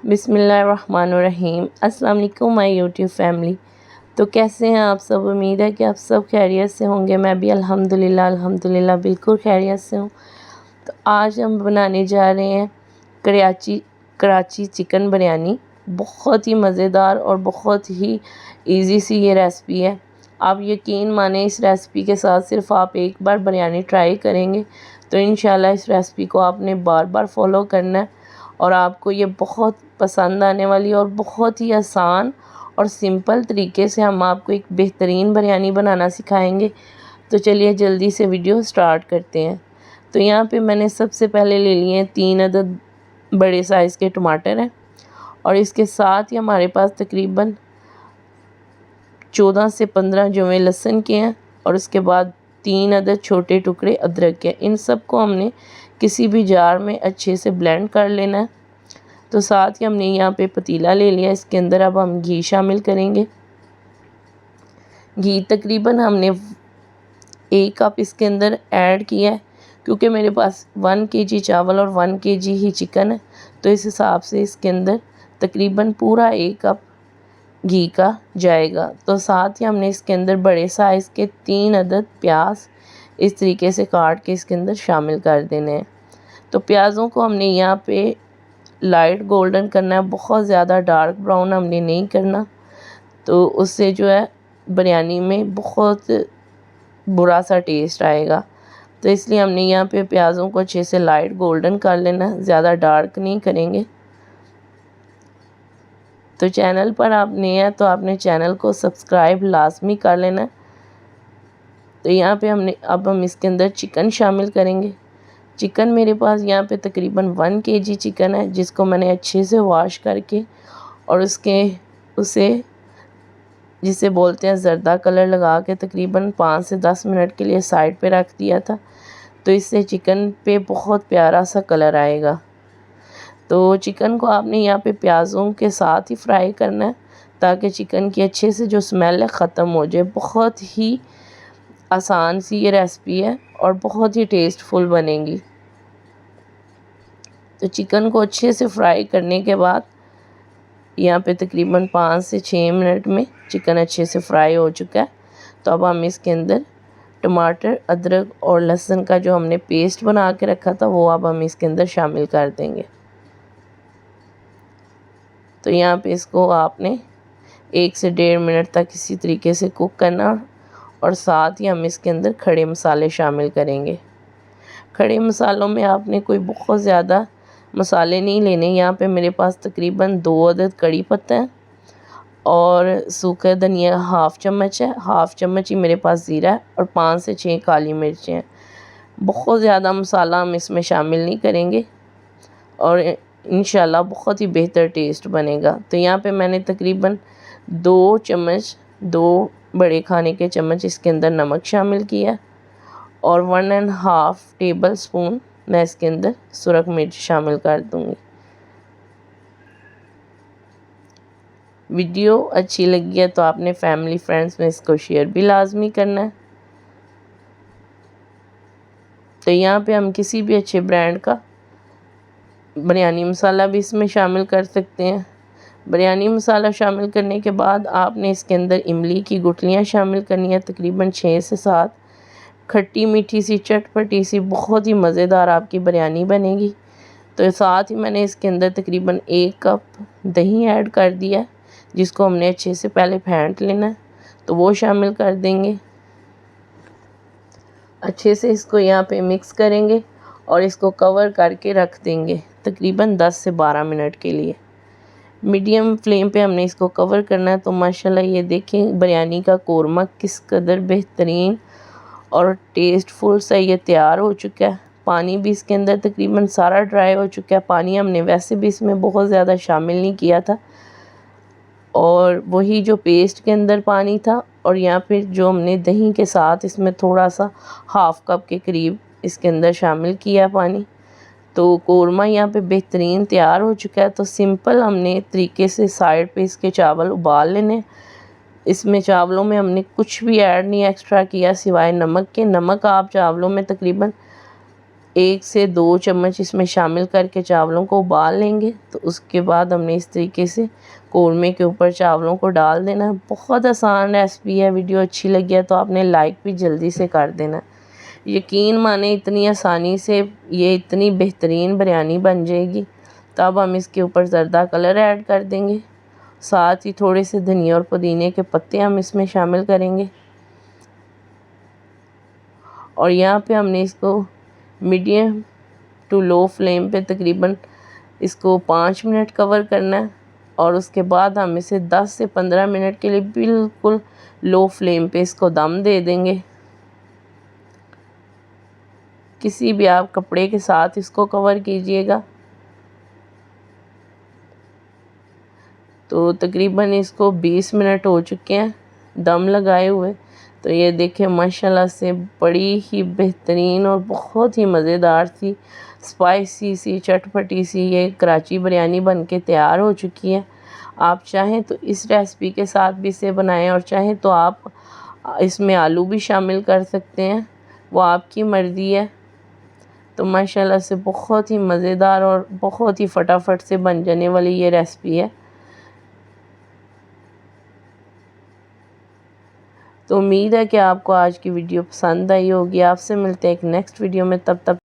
बिस्मिल्लाहिर्रहमानिर्रहीम। अस्सलाम वालेकुम माय यूट्यूब फैमिली। तो कैसे हैं आप सब? उम्मीद है कि आप सब खैरियत से होंगे। मैं भी अल्हम्दुलिल्लाह बिल्कुल खैरियत से हूँ। तो आज हम बनाने जा रहे हैं कराची चिकन बिरयानी। बहुत ही मज़ेदार और बहुत ही इजी सी ये रेसिपी है। आप यकीन माने, इस रेसिपी के साथ सिर्फ आप एक बार बिरयानी ट्राई करेंगे तो इंशाल्लाह इस रेसिपी को आपने बार बार फॉलो करना है और आपको ये बहुत पसंद आने वाली और बहुत ही आसान और सिंपल तरीके से हम आपको एक बेहतरीन बिरयानी बनाना सिखाएंगे। तो चलिए जल्दी से वीडियो स्टार्ट करते हैं। तो यहाँ पे मैंने सबसे पहले ले लिए हैं 3 अदद बड़े साइज़ के टमाटर हैं और इसके साथ ही हमारे पास तकरीबन 14 से 15 जुमे लहसुन के हैं और उसके बाद 3 अदद छोटे टुकड़े अदरक के। इन सब को हमने किसी भी जार में अच्छे से ब्लेंड कर लेना है। तो साथ ही हमने यहाँ पे पतीला ले लिया, इसके अंदर अब हम घी शामिल करेंगे। घी तकरीबन हमने 1 कप इसके अंदर ऐड किया है, क्योंकि मेरे पास 1 केजी चावल और 1 केजी ही चिकन है, तो इस हिसाब से इसके अंदर तकरीबन पूरा 1 कप घी का जाएगा। तो साथ ही हमने इसके अंदर बड़े साइज़ के 3 अदद प्याज इस तरीके से काट के इसके अंदर शामिल कर देने हैं। तो प्याज़ों को हमने यहाँ पे लाइट गोल्डन करना है, बहुत ज़्यादा डार्क ब्राउन हमने नहीं करना, तो उससे जो है बिरयानी में बहुत बुरा सा टेस्ट आएगा। तो इसलिए हमने यहाँ पे प्याज़ों को अच्छे से लाइट गोल्डन कर लेना, ज़्यादा डार्क नहीं करेंगे। तो चैनल पर आप नए हैं तो आपने चैनल को सब्सक्राइब लाजमी कर लेना। तो यहाँ पे अब हम इसके अंदर चिकन शामिल करेंगे। चिकन मेरे पास यहाँ पे तकरीबन 1 केजी चिकन है, जिसको मैंने अच्छे से वॉश करके और उसे जिसे बोलते हैं ज़र्दा कलर लगा के तकरीबन 5 से 10 मिनट के लिए साइड पे रख दिया था। तो इससे चिकन पे बहुत प्यारा सा कलर आएगा। तो चिकन को आपने यहाँ पे प्याज़ों के साथ ही फ्राई करना है, ताकि चिकन की अच्छे से जो स्मेल है ख़त्म हो जाए। बहुत ही आसान सी ये रेसिपी है और बहुत ही टेस्टफुल बनेगी। तो चिकन को अच्छे से फ्राई करने के बाद यहाँ पे तकरीबन 5 से 6 मिनट में चिकन अच्छे से फ्राई हो चुका है। तो अब हम इसके अंदर टमाटर, अदरक और लहसुन का जो हमने पेस्ट बना के रखा था वो अब हम इसके अंदर शामिल कर देंगे। तो यहाँ पे इसको आपने 1 से 1.5 मिनट तक इसी तरीके से कुक करना और साथ ही हम इसके अंदर खड़े मसाले शामिल करेंगे। खड़े मसालों में आपने कोई बहुत ज़्यादा मसाले नहीं लेने। यहाँ पे मेरे पास तकरीबन 2 अदद कड़ी पत्ता है और सूखा धनिया हाफ़ चम्मच है, हाफ़ चम्मच ही मेरे पास ज़ीरा है और 5 से 6 काली मिर्चें हैं। बहुत ज़्यादा मसाला हम इसमें शामिल नहीं करेंगे और इंशाल्लाह बहुत ही बेहतर टेस्ट बनेगा। तो यहाँ पे मैंने तकरीबन 2 बड़े खाने के चम्मच इसके अंदर नमक शामिल किया और 1.5 टेबल स्पून मैं इसके अंदर सुरख मिर्च शामिल कर दूँगी। वीडियो अच्छी लगी है तो आपने फैमिली फ्रेंड्स में इसको शेयर भी लाजमी करना है। तो यहाँ पे हम किसी भी अच्छे ब्रांड का बिरयानी मसाला भी इसमें शामिल कर सकते हैं। बिरयानी मसाला शामिल करने के बाद आपने इसके अंदर इमली की गुठलियाँ शामिल करनी है, तकरीबन 6 से 7। खट्टी मीठी सी चटपटी सी बहुत ही मज़ेदार आपकी बिरयानी बनेगी। तो साथ ही मैंने इसके अंदर तकरीबन 1 कप दही ऐड कर दिया, जिसको हमने अच्छे से पहले फेंट लेना है, तो वो शामिल कर देंगे। अच्छे से इसको यहाँ पे मिक्स करेंगे और इसको कवर करके रख देंगे तकरीबन 10 से 12 मिनट के लिए। मीडियम फ्लेम पे हमने इसको कवर करना है। तो माशाल्लाह ये देखें बिरयानी का कोरमा किस कदर बेहतरीन और टेस्टफुल सा ये तैयार हो चुका है। पानी भी इसके अंदर तकरीबन सारा ड्राई हो चुका है। पानी हमने वैसे भी इसमें बहुत ज़्यादा शामिल नहीं किया था और वही जो पेस्ट के अंदर पानी था और यहाँ पे जो हमने दही के साथ इसमें थोड़ा सा 1/2 कप के करीब इसके अंदर शामिल किया पानी। तो कोरमा यहाँ पे बेहतरीन तैयार हो चुका है। तो सिंपल हमने तरीके से साइड पे इसके चावल उबाल लेने। इसमें चावलों में हमने कुछ भी ऐड नहीं एक्स्ट्रा किया सिवाय नमक के। नमक आप चावलों में तकरीबन 1 से 2 चम्मच इसमें शामिल करके चावलों को उबाल लेंगे। तो उसके बाद हमने इस तरीके से कौरमे के ऊपर चावलों को डाल देना है। बहुत आसान रेसिपी है। वीडियो अच्छी लगी है तो आपने लाइक भी जल्दी से कर देना। यकीन माने इतनी आसानी से ये इतनी बेहतरीन बिरयानी बन जाएगी। तब हम इसके ऊपर ज़र्दा कलर ऐड कर देंगे। साथ ही थोड़े से धनिया और पुदीने के पत्ते हम इसमें शामिल करेंगे। और यहाँ पे हमने इसको मीडियम टू लो फ्लेम पे तकरीबन इसको 5 मिनट कवर करना है। और उसके बाद हम इसे 10 से 15 मिनट के लिए बिल्कुल लो फ्लेम पे इसको दम दे देंगे। किसी भी आप कपड़े के साथ इसको कवर कीजिएगा। तो तकरीबन इसको 20 मिनट हो चुके हैं दम लगाए हुए। तो ये देखें माशाल्लाह से बड़ी ही बेहतरीन और बहुत ही मज़ेदार सी स्पाइसी सी चटपटी सी ये कराची बिरयानी बनके तैयार हो चुकी है। आप चाहें तो इस रेसिपी के साथ भी इसे बनाएं और चाहें तो आप इसमें आलू भी शामिल कर सकते हैं, वो आपकी मर्ज़ी है। तो माशाल्लाह से बहुत ही मज़ेदार और बहुत ही फटाफट से बन जाने वाली ये रेसिपी है। तो उम्मीद है कि आपको आज की वीडियो पसंद आई होगी। आपसे मिलते हैं एक नेक्स्ट वीडियो में। तब तक